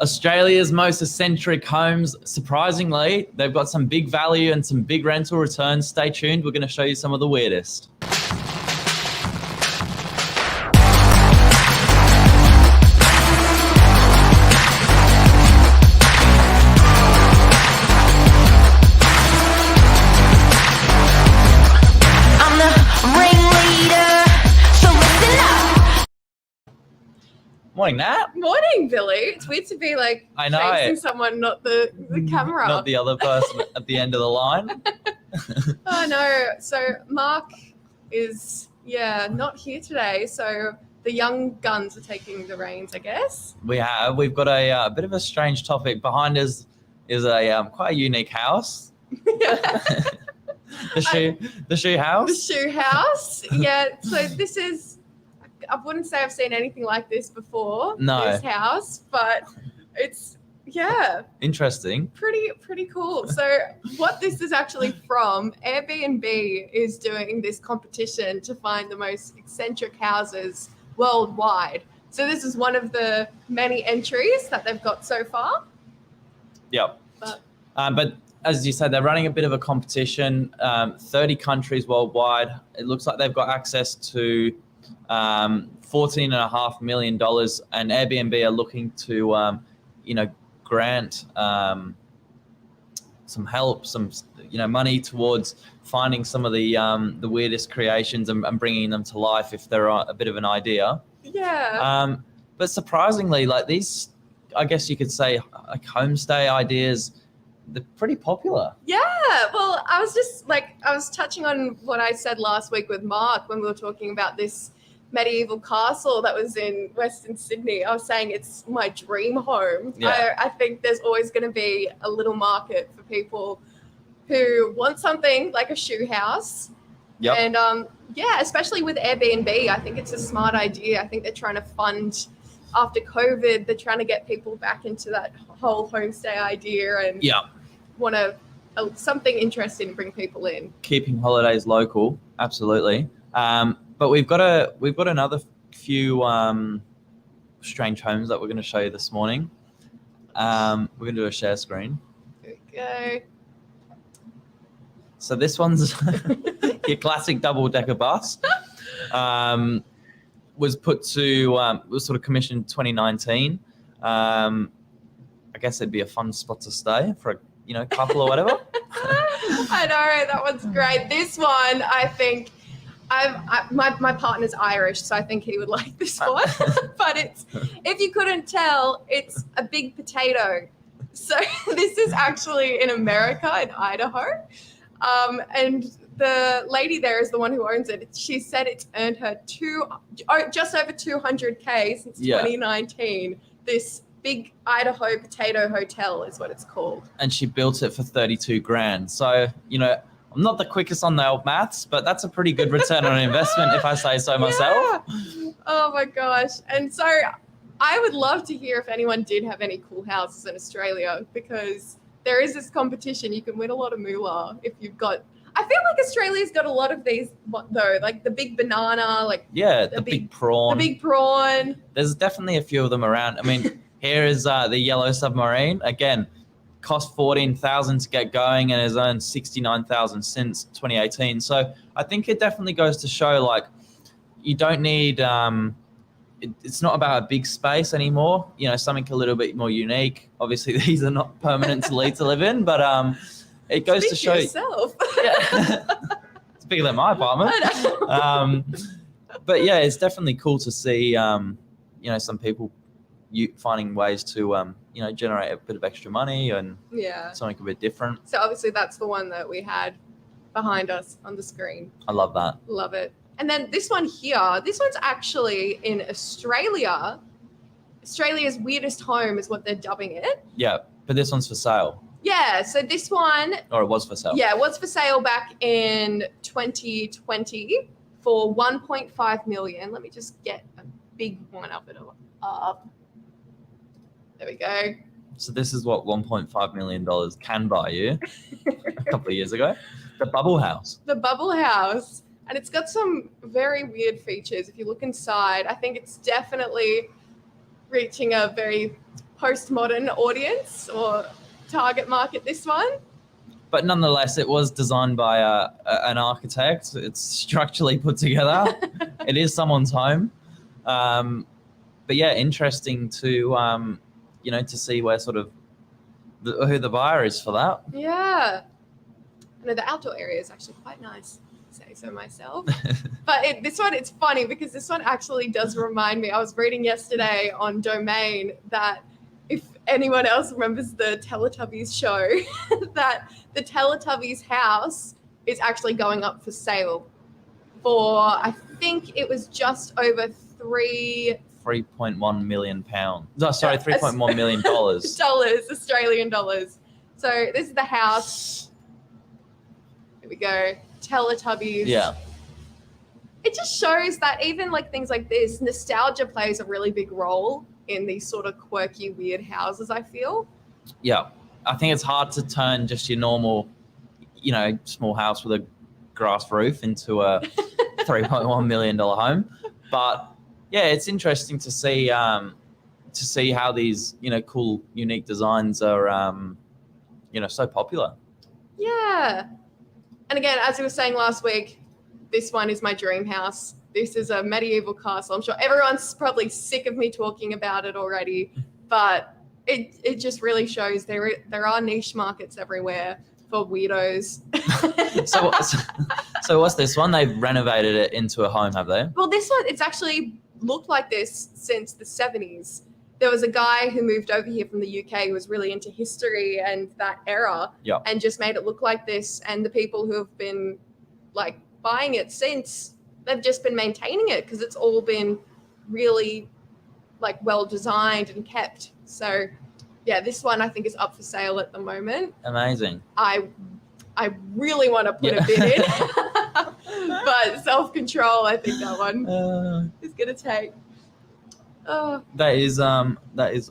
Australia's most eccentric homes. Surprisingly, they've got some big value and some big rental returns. Stay tuned. We're going to show you some of the weirdest. Morning, Nat. Morning, Billy. It's weird to be like chasing someone, not the camera. Not the other person at the end of the line. Oh, no. So Mark is, not here today. So the young guns are taking the reins, I guess. We've got a bit of a strange topic. Behind us is a quite a unique house. The shoe house. The shoe house. Yeah. So this is, I wouldn't say I've seen anything like this before. No. This house, but it's interesting. Pretty cool. So what this is actually from, Airbnb is doing this competition to find the most eccentric houses worldwide. So this is one of the many entries that they've got so far. Yep. But as you said, they're running a bit of a competition. 30 countries worldwide. It looks like they've got access to $14.5 million, and Airbnb are looking to, grant some help, some money towards finding some of the weirdest creations and bringing them to life if they're a bit of an idea. Yeah. But surprisingly, like these, I guess you could say, like homestay ideas, they're pretty popular. Yeah. Well, I was touching on what I said last week with Mark when we were talking about this medieval castle that was in Western Sydney. I was saying it's my dream home. Yeah. I think there's always going to be a little market for people who want something like a shoe house. Yep. And especially with Airbnb, I think it's a smart idea. I think they're trying to fund, after COVID, they're trying to get people back into that whole homestay idea and want something interesting to bring people in. Keeping holidays local, absolutely. But we've got another few strange homes that we're going to show you this morning. We're going to do a share screen. There we go. So this one's your classic double-decker bus. Was sort of commissioned in 2019. I guess it'd be a fun spot to stay for a couple or whatever. I know, that one's great. This one, I think. My partner's Irish, so I think he would like this one. But if you couldn't tell, it's a big potato. So this is actually in America, in Idaho. And the lady there is the one who owns it. She said it's earned her just over $200K since 2019. This big Idaho potato hotel is what it's called. And she built it for $32,000. So, I'm not the quickest on the old maths, but that's a pretty good return on investment if I say so myself. Oh my gosh. And so I would love to hear if anyone did have any cool houses in Australia, because there is this competition. You can win a lot of moolah if you've got, I feel like Australia's got a lot of these though, like the big banana, the big prawn. The big prawn. There's definitely a few of them around. I mean, here is the yellow submarine. Again, cost $14,000 to get going and has earned $69,000 since 2018. So I think it definitely goes to show, you don't need, it's not about a big space anymore. Something a little bit more unique. Obviously, these are not permanent to live in, but it goes to show yourself. Yeah, it's bigger than my apartment. But yeah, it's definitely cool to see, some people finding ways to, generate a bit of extra money and something a bit different. So obviously that's the one that we had behind us on the screen. I love that. Love it. And then this one here, this one's actually in Australia. Australia's weirdest home is what they're dubbing it. Yeah, but this one's for sale. Yeah, so this one... Or it was for sale. Yeah, it was for sale back in 2020 for $1.5 million. Let me just get a big one up. There we go. So this is what $1.5 million can buy you a couple of years ago. The bubble house. The bubble house. And it's got some very weird features. If you look inside, I think it's definitely reaching a very postmodern audience or target market, this one. But nonetheless, it was designed by an architect. It's structurally put together. It is someone's home. But yeah, interesting to to see where sort of who the buyer is for that. Yeah. I know the outdoor area is actually quite nice, say so myself. But this one, it's funny because this one actually does remind me. I was reading yesterday on Domain that if anyone else remembers the Teletubbies show, that the Teletubbies house is actually going up for sale for, I think it was just over £3.1 million. No, sorry, $3.1 million. dollars, Australian dollars. So this is the house. Here we go. Teletubbies. Yeah. It just shows that even like things like this, nostalgia plays a really big role in these sort of quirky, weird houses, I feel. Yeah. I think it's hard to turn just your normal, small house with a grass roof into a $3.1 million home. But yeah, it's interesting to see how these, cool, unique designs are, so popular. Yeah. And again, as we were saying last week, this one is my dream house. This is a medieval castle. I'm sure everyone's probably sick of me talking about it already, but it just really shows there are niche markets everywhere for weirdos. So what's this one? They've renovated it into a home, have they? Well, this one, it's actually looked like this since the 70s. There was a guy who moved over here from the UK who was really into history and that era, and just made it look like this. And the people who have been like buying it since, they've just been maintaining it because it's all been really like well designed and kept. So yeah, this one I think is up for sale at the moment. Amazing. I really want to put a bid in, but self-control, I think that one is going to take. That is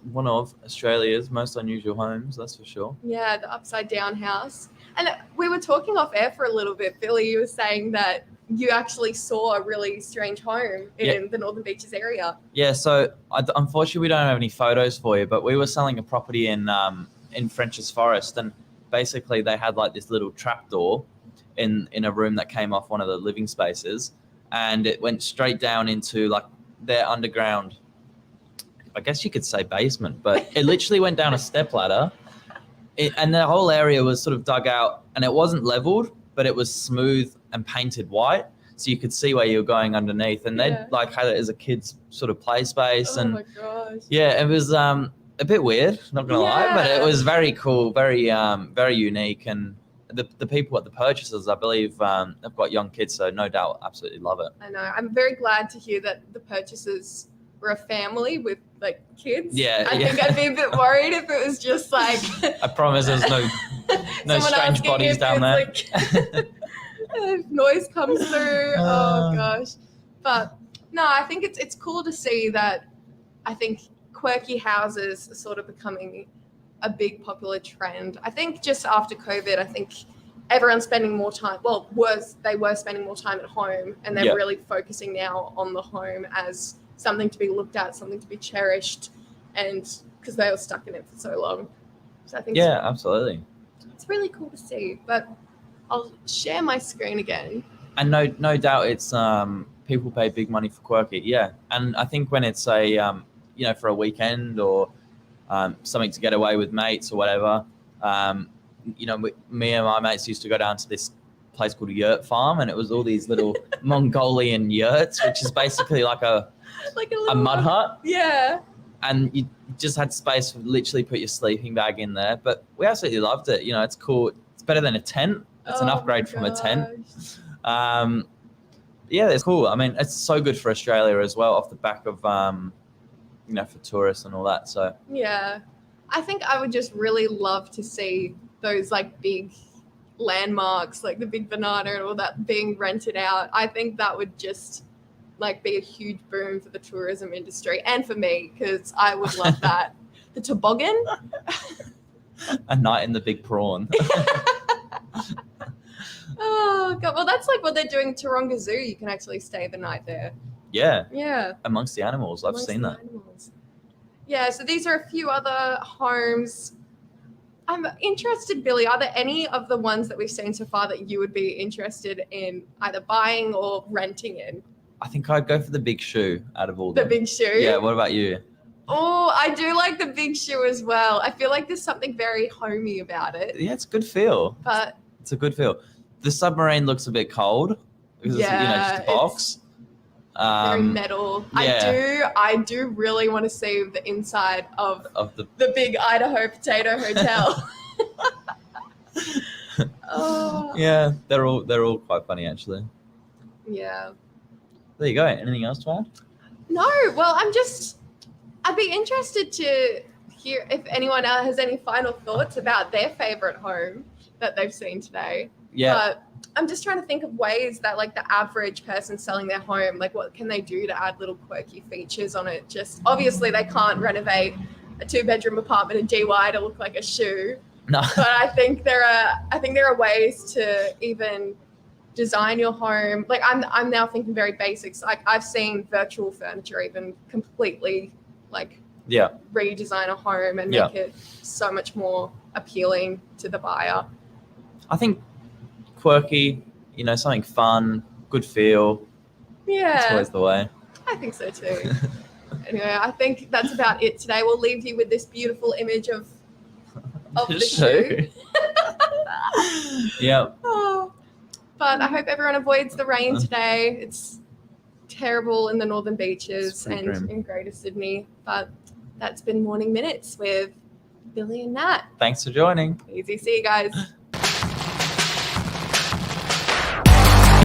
one of Australia's most unusual homes, that's for sure. Yeah, the upside down house. And we were talking off air for a little bit, Billy. You were saying that you actually saw a really strange home in the Northern Beaches area. Yeah, so unfortunately we don't have any photos for you, but we were selling a property in French's Forest, and basically they had like this little trapdoor in a room that came off one of the living spaces, and it went straight down into like their underground, I guess you could say basement, but it literally went down a stepladder, and the whole area was sort of dug out, and it wasn't leveled, but it was smooth and painted white, so you could see where you were going underneath. And they like had it as a kid's sort of play space. Oh and my gosh. Yeah, it was a bit weird, not gonna lie, but it was very cool, very unique. And the people at the purchasers, I believe, have got young kids, so no doubt absolutely love it. I know. I'm very glad to hear that the purchasers were a family with like kids. I think I'd be a bit worried if it was just like I promise there's no strange bodies down there. Like, if noise comes through. Oh gosh. But no, I think it's cool to see that. I think quirky houses are sort of becoming a big popular trend. I think just after COVID, I think everyone's spending more time. Well, they were spending more time at home, and they're really focusing now on the home as something to be looked at, something to be cherished, and because they were stuck in it for so long. So I think absolutely. It's really cool to see. But I'll share my screen again. And no doubt it's people pay big money for quirky, and I think when it's a for a weekend or something to get away with mates or whatever, me and my mates used to go down to this place called a yurt farm, and it was all these little Mongolian yurts, which is basically like a mud hut. Yeah. And you just had space for literally put your sleeping bag in there. But we absolutely loved it. It's cool. It's better than a tent. It's an upgrade from a tent. It's cool. I mean, it's so good for Australia as well, off the back of, for tourists and all that. So yeah, I think I would just really love to see those like big landmarks, like the Big Banana and all that being rented out. I think that would just like be a huge boom for the tourism industry and for me, because I would love that. The toboggan. A night in the Big Prawn. Oh god, well that's like what they're doing at Taronga Zoo. You can actually stay the night there. Yeah amongst the animals. I've seen that. Yeah, so these are a few other homes. I'm interested, Billy, are there any of the ones that we've seen so far that you would be interested in either buying or renting in? I think I'd go for the Big Shoe out of all The them. Big Shoe? Yeah, what about you? Oh, I do like the Big Shoe as well. I feel like there's something very homey about it. Yeah, it's a good feel. But It's a good feel. The submarine looks a bit cold because it's, just a box. Very metal. Yeah. I do really want to see the inside of the big Idaho Potato Hotel. Oh. Yeah, they're all quite funny actually. Yeah. There you go. Anything else to add? No, well, I'd be interested to hear if anyone else has any final thoughts about their favorite home that they've seen today. Yeah. But I'm just trying to think of ways that like the average person selling their home, like what can they do to add little quirky features on it? Just obviously they can't renovate a 2-bedroom apartment in DY to look like a shoe. No. But I think there are ways to even design your home. Like I'm now thinking very basics. Like I've seen virtual furniture even completely like redesign a home and make it so much more appealing to the buyer. I think quirky, something fun, good feel. Yeah. That's always the way. I think so too. Anyway, I think that's about it today. We'll leave you with this beautiful image of the shoe. Yep. Oh, but I hope everyone avoids the rain today. It's terrible in the northern beaches and grim. in Greater Sydney. But that's been Morning Minutes with Billy and Nat. Thanks for joining. Easy. See you guys.